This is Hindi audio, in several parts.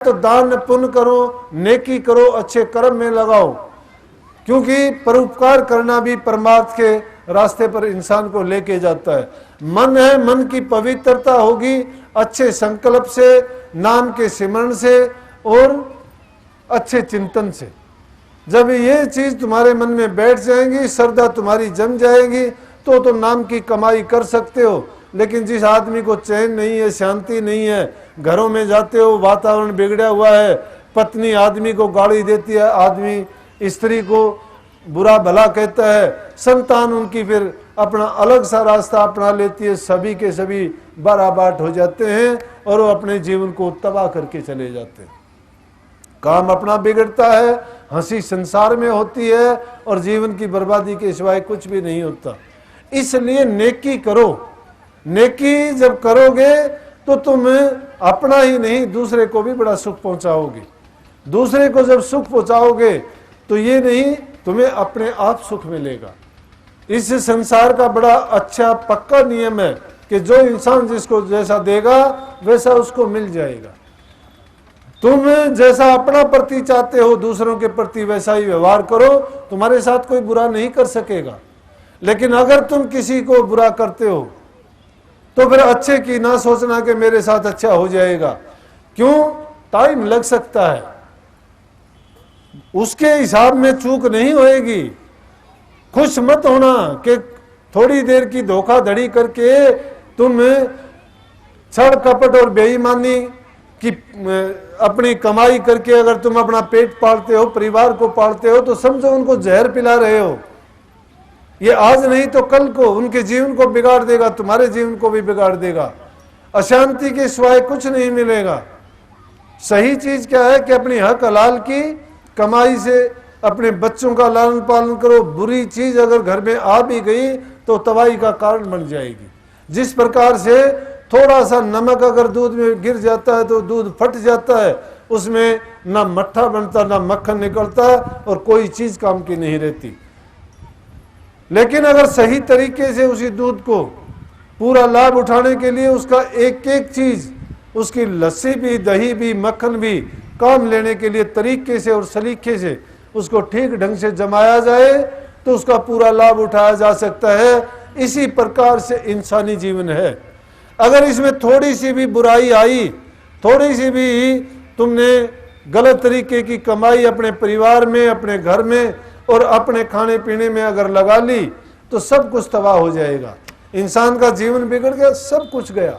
तो दान पुण्य करो, नेकी करो, अच्छे कर्म में लगाओ, क्योंकि परोपकार करना भी परमार्थ के रास्ते पर इंसान को लेके जाता है। मन है, मन की पवित्रता होगी अच्छे संकल्प से, नाम के सिमरण से और अच्छे चिंतन से। जब ये चीज तुम्हारे मन में बैठ जाएंगी, श्रद्धा तुम्हारी जम जाएगी, तो तुम नाम की कमाई कर सकते हो। लेकिन जिस आदमी को चैन नहीं है, शांति नहीं है, घरों में जाते हो वातावरण बिगड़ा हुआ है, पत्नी आदमी को गाली देती है, आदमी स्त्री को बुरा भला कहता है, संतान उनकी फिर अपना अलग सा रास्ता अपना लेती है, सभी के सभी बाराबाट हो जाते हैं और वो अपने जीवन को तबाह करके चले जाते हैं। काम अपना बिगड़ता है, हंसी संसार में होती है और जीवन की बर्बादी के सिवाय कुछ भी नहीं होता। इसलिए नेकी करो। नेकी जब करोगे तो तुम अपना ही नहीं दूसरे को भी बड़ा सुख पहुंचाओगे। दूसरे को जब सुख पहुंचाओगे तो ये नहीं तुम्हें अपने आप सुख मिलेगा। इस संसार का बड़ा अच्छा पक्का नियम है कि जो इंसान जिसको जैसा देगा वैसा उसको मिल जाएगा। तुम जैसा अपना प्रति चाहते हो दूसरों के प्रति वैसा ही व्यवहार करो, तुम्हारे साथ कोई बुरा नहीं कर सकेगा। लेकिन अगर तुम किसी को बुरा करते हो तो फिर अच्छे की ना सोचना कि मेरे साथ अच्छा हो जाएगा। क्यों? टाइम लग सकता है, उसके हिसाब में चूक नहीं होएगी। खुश मत होना कि थोड़ी देर की धोखाधड़ी करके तुम छल कपट और बेईमानी की अपनी कमाई करके अगर तुम अपना पेट पालते हो, परिवार को पालते हो, तो समझो उनको जहर पिला रहे हो। ये आज नहीं तो कल को उनके जीवन को बिगाड़ देगा, तुम्हारे जीवन को भी बिगाड़ देगा। अशांति के सिवाय कुछ नहीं मिलेगा। सही चीज क्या है कि अपनी हक हलाल की कमाई से अपने बच्चों का लालन पालन करो। बुरी चीज अगर घर में आ भी गई तो तबाही का कारण बन जाएगी। जिस प्रकार से थोड़ा सा नमक अगर दूध में गिर जाता है तो दूध फट जाता है, उसमें ना मट्ठा बनता ना मक्खन निकलता और कोई चीज काम की नहीं रहती। लेकिन अगर सही तरीके से उसी दूध को पूरा लाभ उठाने के लिए उसका एक एक चीज, उसकी लस्सी भी, दही भी, मक्खन भी काम लेने के लिए तरीके से और सलीके से उसको ठीक ढंग से जमाया जाए तो उसका पूरा लाभ उठाया जा सकता है। इसी प्रकार से इंसानी जीवन है। अगर इसमें थोड़ी सी भी बुराई आई, थोड़ी सी भी तुमने गलत तरीके की कमाई अपने परिवार में, अपने घर में और अपने खाने पीने में अगर लगा ली तो सब कुछ तबाह हो जाएगा। इंसान का जीवन बिगड़ गया, सब कुछ गया,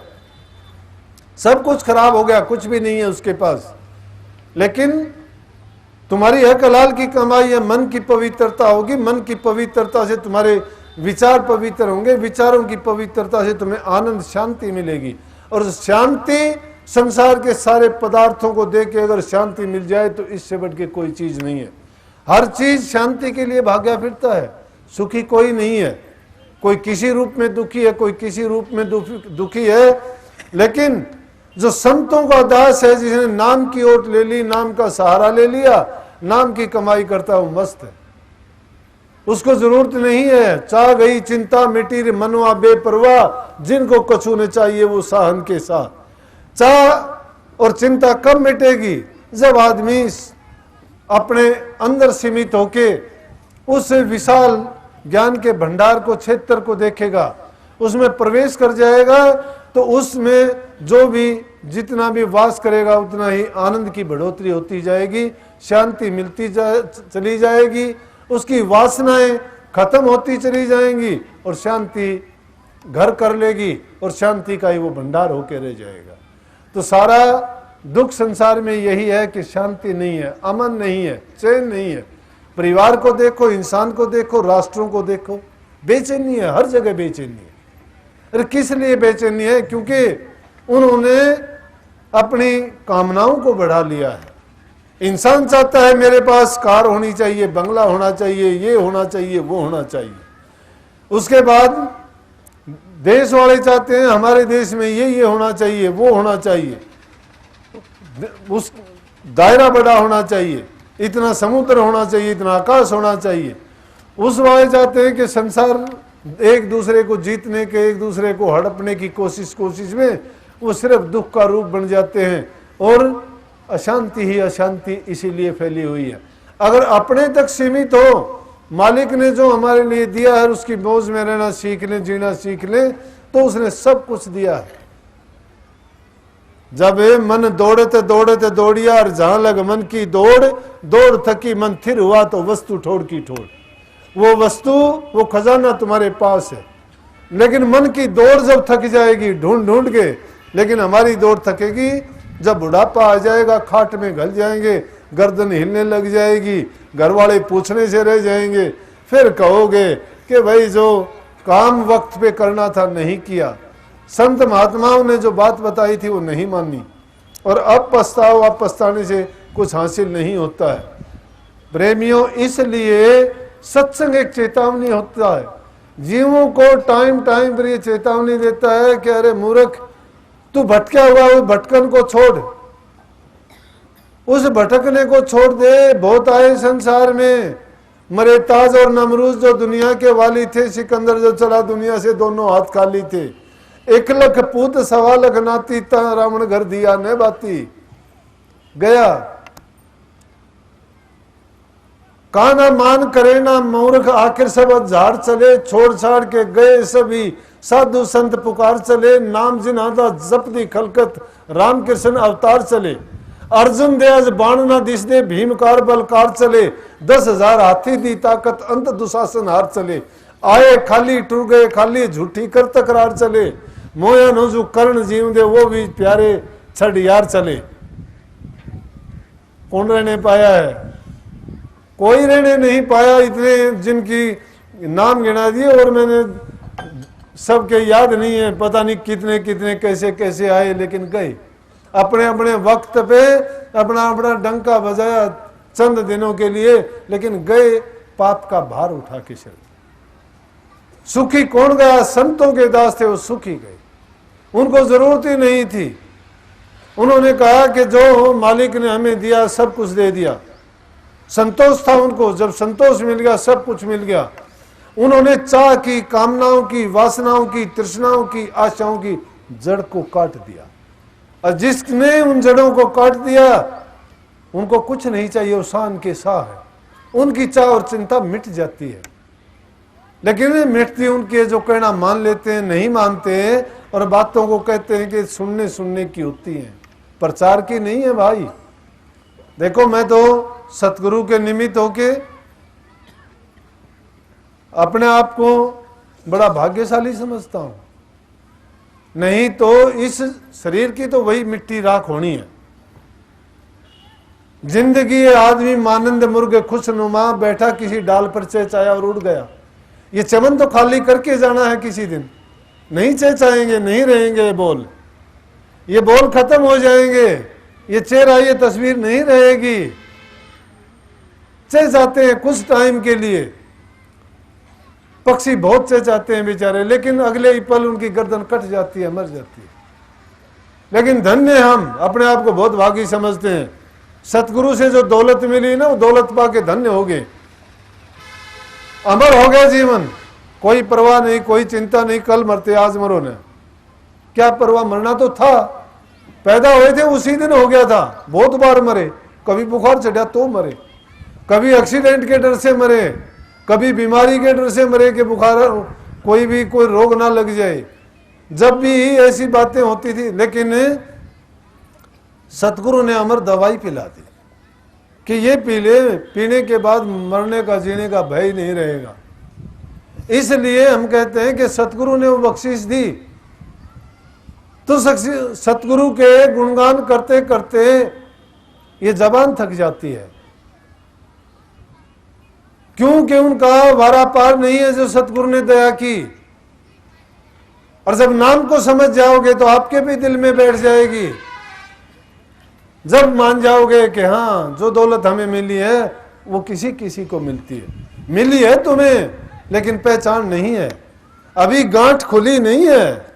सब कुछ खराब हो गया, कुछ भी नहीं है उसके पास। लेकिन तुम्हारी हक हलाल की कमाई है, मन की पवित्रता होगी, मन की पवित्रता से तुम्हारे विचार पवित्र होंगे, विचारों की पवित्रता से तुम्हें आनंद शांति मिलेगी। और शांति संसार के सारे पदार्थों को देख के अगर शांति मिल जाए तो इससे बढ़ के कोई चीज नहीं है। हर चीज शांति के लिए भाग्या फिरता है, सुखी कोई नहीं है। कोई किसी रूप में दुखी है, कोई किसी रूप में दुखी है। लेकिन जो संतों का दास है, जिसने नाम की ओट ले ली, नाम का सहारा ले लिया, नाम की कमाई करता है, वो मस्त है। उसको जरूरत नहीं है चाह गई चिंता मिटी रे मनवा बेपरवाह, जिनको कछु ने चाहिए वो साहन के साथ। चाह और चिंता कब मिटेगी? जब आदमी अपने अंदर सीमित होके उस विशाल ज्ञान के भंडार को, क्षेत्र को देखेगा, उसमें प्रवेश कर जाएगा, तो उसमें जो भी जितना भी वास करेगा उतना ही आनंद की बढ़ोतरी होती जाएगी, शांति मिलती चली जाएगी, उसकी वासनाएं खत्म होती चली जाएंगी और शांति घर कर लेगी और शांति का ही वो भंडार होके रह जाएगा। तो सारा दुख संसार में यही है कि शांति नहीं है, अमन नहीं है, चैन नहीं है। परिवार को देखो, इंसान को देखो, राष्ट्रों को देखो, बेचैनी है, हर जगह बेचैनी है। अरे किस लिए बेचैनी है? क्योंकि उन्होंने अपनी कामनाओं को बढ़ा लिया है। इंसान चाहता है मेरे पास कार होनी चाहिए, बंगला होना चाहिए, ये होना चाहिए, वो होना चाहिए। उसके बाद देश वाले चाहते हैं हमारे देश में ये होना चाहिए, वो होना चाहिए, उस दायरा बड़ा होना चाहिए, इतना समुद्र होना चाहिए, इतना आकाश होना चाहिए। उस वाले चाहते हैं कि संसार एक दूसरे को जीतने के, एक दूसरे को हड़पने की कोशिश में वो सिर्फ दुख का रूप बन जाते हैं और अशांति ही अशांति इसीलिए फैली हुई है। अगर अपने तक सीमित हो, मालिक ने जो हमारे लिए दिया है उसकी मौज में रहना सीख लें, जीना सीख लें, तो उसने सब कुछ दिया है। जब मन दौड़ते दौड़ते दौड़िया और जहां लग मन की दौड़, दौड़ थकी मन थिर हुआ तो वस्तु ठोड़ की ठोड़। वो वस्तु, वो खजाना तुम्हारे पास है, लेकिन मन की दौड़ जब थक जाएगी ढूंढ ढूंढ के, लेकिन हमारी दौड़ थकेगी जब बुढ़ापा आ जाएगा, खाट में घल जाएंगे, गर्दन हिलने लग जाएगी, घर वाले पूछने से रह जाएंगे, फिर कहोगे कि भाई जो काम वक्त पे करना था नहीं किया, संत महात्माओं ने जो बात बताई थी वो नहीं मानी, और अब पछताओ, अब पछताने से कुछ हासिल नहीं होता है। प्रेमियों, इसलिए सत्संग एक चेतावनी होता है, जीवों को टाइम टाइम पर ये चेतावनी देता है कि अरे मूर्ख, तू भटका हुआ उस भटकन को छोड़, उस भटकने को छोड़ दे। बहुत आए संसार में, मरे ताज और नमरूज जो दुनिया के वाली थे, सिकंदर जो चला दुनिया से दोनों हाथ खाली थे, 1 लाख पूत 1.25 लाख नाती, रावण घर दिया न बाती गया। काना मान करे ना मूर्ख, आखिर सब झाड़ चले, छोड़ छाड़ के गए सभी साधु संत पुकार चले, नाम जिन्हादा जप दी खलकत, राम कृष्ण अवतार चले। अर्जुन दे आज बाण ना दिस दे, भीमकार बलकार चले, 10,000 हाथी दी ताकत, अंत दुशासन हार चले। आए खाली टूर गए खाली, झूठी कर तकरार चले, मोया नो जो कर्ण जीव दे, वो भी प्यारे छड़ यार चले। कौन रहने पाया है? कोई रहने नहीं पाया। इतने जिनकी नाम गिना दिए और मैंने सबके याद नहीं है, पता नहीं कितने कितने कैसे कैसे आए, लेकिन गए अपने अपने वक्त पे, अपना अपना डंका बजाया चंद दिनों के लिए, लेकिन गए पाप का भार उठा के चल। सुखी कौन गया? संतों के दास थे, वो सुखी गए, उनको जरूरत ही नहीं थी। उन्होंने कहा कि जो मालिक ने हमें दिया सब कुछ दे दिया, संतोष था उनको। जब संतोष मिल गया, सब कुछ मिल गया। उन्होंने चाह की, कामनाओं की, वासनाओं की, तृष्णाओं की, आशाओं की जड़ को काट दिया, और जिसने उन जड़ों को काट दिया उनको कुछ नहीं चाहिए, वो शान के शाह है। उनकी चाह और चिंता मिट जाती है, लेकिन मिटती उनके जो कहना मान लेते हैं, नहीं मानते हैं, और बातों को कहते हैं कि सुनने सुनने की होती हैं, प्रचार की नहीं है भाई। देखो, मैं तो सतगुरु के निमित्त होके अपने आप को बड़ा भाग्यशाली समझता हूं, नहीं तो इस शरीर की तो वही मिट्टी राख होनी है। जिंदगी आदमी मानंद मुर्ग खुशनुमा, बैठा किसी डाल पर चेचाया और उड़ गया। ये चमन तो खाली करके जाना है किसी दिन, नहीं चेचाएंगे, नहीं रहेंगे ये बोल खत्म हो जाएंगे, ये चेहरा, ये तस्वीर नहीं रहेगी। चेचाते हैं कुछ टाइम के लिए, पक्षी बहुत चेचाते हैं बेचारे, लेकिन अगले ही पल उनकी गर्दन कट जाती है, मर जाती है। लेकिन धन्य हम अपने आप को बहुत भागी समझते हैं। सतगुरु से जो दौलत मिली ना, वो दौलत पाके धन्य हो गए, अमर हो गया जीवन। कोई परवाह नहीं, कोई चिंता नहीं, कल मरते आज मरो न, क्या परवाह? मरना तो था, पैदा हुए थे उसी दिन हो गया था। बहुत बार मरे, कभी बुखार चढ़ा तो मरे, कभी एक्सीडेंट के डर से मरे, कभी बीमारी के डर से मरे कि बुखार कोई रोग ना लग जाए। जब भी ऐसी बातें होती थी, लेकिन सतगुरु ने अमर दवाई पिला दी कि ये पी ले, पीने के बाद मरने का, जीने का भय नहीं रहेगा। इसलिए हम कहते हैं कि सतगुरु ने वो बख्शिश दी, तो सतगुरु के गुणगान करते करते ये जबान थक जाती है, क्योंकि उनका वारा पार नहीं है जो सतगुरु ने दया की। और जब नाम को समझ जाओगे तो आपके भी दिल में बैठ जाएगी। जब मान जाओगे कि हाँ, जो दौलत हमें मिली है वो किसी किसी को मिलती है, मिली है तुम्हें, लेकिन पहचान नहीं है, अभी गांठ खुली नहीं है।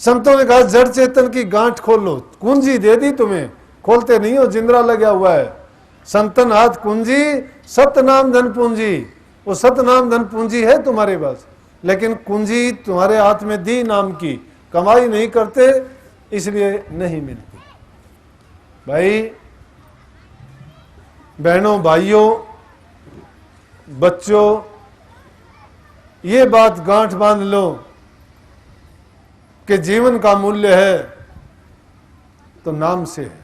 संतों ने कहा जड़ चेतन की गांठ खोलो, कुंजी दे दी तुम्हें, खोलते नहीं हो, जिंदरा लगा हुआ है। संतन हाथ कुंजी, सतनाम धन पूंजी। वो सतनाम धन पूंजी है तुम्हारे पास, लेकिन कुंजी तुम्हारे हाथ में दी नाम की, कमाई नहीं करते इसलिए नहीं मिलती। भाई बहनों, भाइयों, बच्चों, ये बात गांठ बांध लो कि जीवन का मूल्य है तो नाम से है।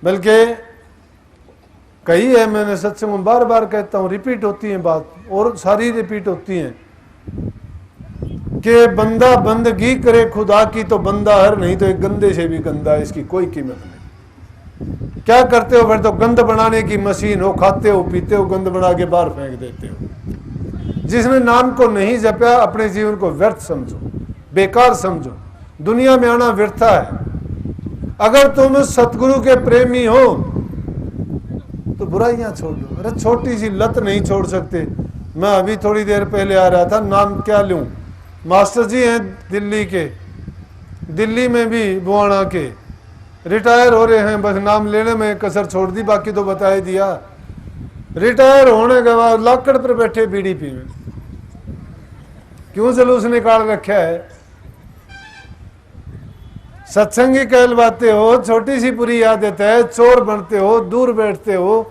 बल्कि कही है, मैंने सत्संग में बार बार कहता हूं, रिपीट होती है बात और सारी रिपीट होती है कि बंदा बंदगी करे खुदा की तो बंदा हर, नहीं तो एक गंदे से भी गंदा है, इसकी कोई कीमत नहीं। क्या करते हो फिर? तो गंद बनाने की मशीन हो, खाते हो पीते हो, गंद बना के बाहर फेंक देते हो। जिसने नाम को नहीं जपा अपने जीवन को व्यर्थ समझो, बेकार समझो। दुनिया में आना व्यर्था है। अगर तुम सतगुरु के प्रेमी हो तो बुराइयां छोड़ दो। अरे छोटी सी लत नहीं छोड़ सकते। मैं अभी थोड़ी देर पहले आ रहा था, नाम क्या लूं, मास्टर जी हैं दिल्ली के, दिल्ली में भी बुआना के, रिटायर हो रहे हैं, बस नाम लेने में कसर छोड़ दी, बाकी तो बता ही दिया। रिटायर होने के बाद लाकड़ पर बैठे बीडीपी में, क्यों जुलूस निकाल रखा है? सत्संगी कहलवाते हो, छोटी सी बुरी आदत है, चोर बनते हो, दूर बैठते हो,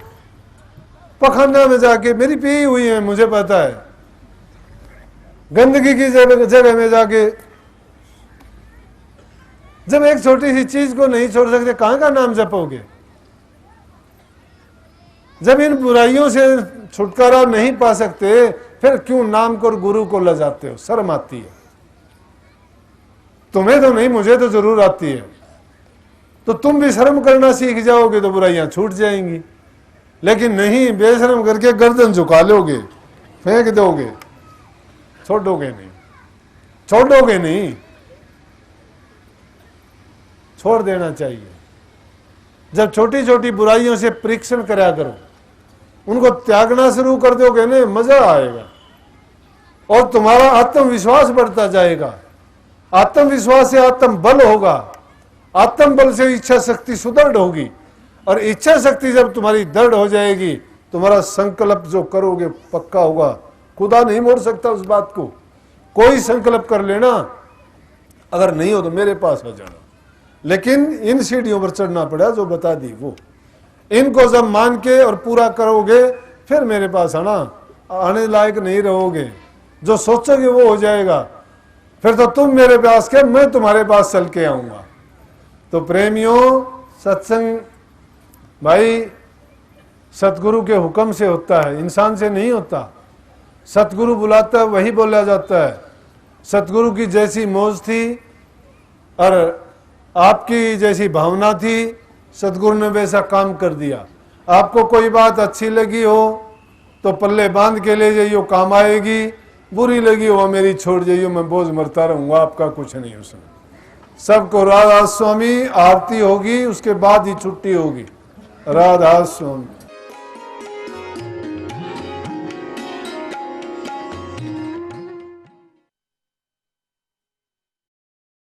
पखाना में जाके, मेरी पी हुई है मुझे पता है, गंदगी की जगह में जाके, जब एक छोटी सी चीज को नहीं छोड़ सकते कहां का नाम जपोगे? जब इन बुराइयों से छुटकारा नहीं पा सकते फिर क्यों नाम को और गुरु को लजाते हो? शर्म आती है। तुम्हें तो नहीं, मुझे तो जरूर आती है। तो तुम भी शर्म करना सीख जाओगे तो बुराइयां छूट जाएंगी। लेकिन नहीं, बेशर्म करके गर्दन झुका लोगे, फेंक दोगे, छोड़ोगे नहीं, छोड़ोगे नहीं, छोड़ देना चाहिए। जब छोटी छोटी बुराइयों से परीक्षण करा करो, उनको त्यागना शुरू कर दोगे ना, मजा आएगा और तुम्हारा आत्मविश्वास बढ़ता जाएगा। आत्मविश्वास से आत्म बल होगा, आत्म बल से इच्छा शक्ति सुदृढ़ होगी, और इच्छा शक्ति जब तुम्हारी दृढ़ हो जाएगी, तुम्हारा संकल्प जो करोगे पक्का होगा। खुदा नहीं मोड़ सकता उस बात को। कोई संकल्प कर लेना, अगर नहीं हो तो मेरे पास आ जाना। लेकिन इन सीढ़ियों पर चढ़ना पड़ा जो बता दी वो, इनको जब मान के और पूरा करोगे फिर मेरे पास आना। आने लायक नहीं रहोगे, जो सोचोगे वो हो जाएगा। फिर तो तुम मेरे पास के, मैं तुम्हारे पास चल के आऊंगा। तो प्रेमियों, सत्संग भाई सतगुरु के हुक्म से होता है, इंसान से नहीं होता। सतगुरु बुलाता है वही बोला जाता है। सतगुरु की जैसी मौज थी और आपकी जैसी भावना थी, सतगुरु ने वैसा काम कर दिया। आपको कोई बात अच्छी लगी हो तो पल्ले बांध के ले जाइयो, काम आएगी। बुरी लगी हो मेरी छोड़ जाइयो, मैं बोझ मरता रहूंगा, आपका कुछ नहीं उसमें। सबको राधा स्वामी आरती होगी, उसके बाद ही छुट्टी होगी। राधा स्वामी।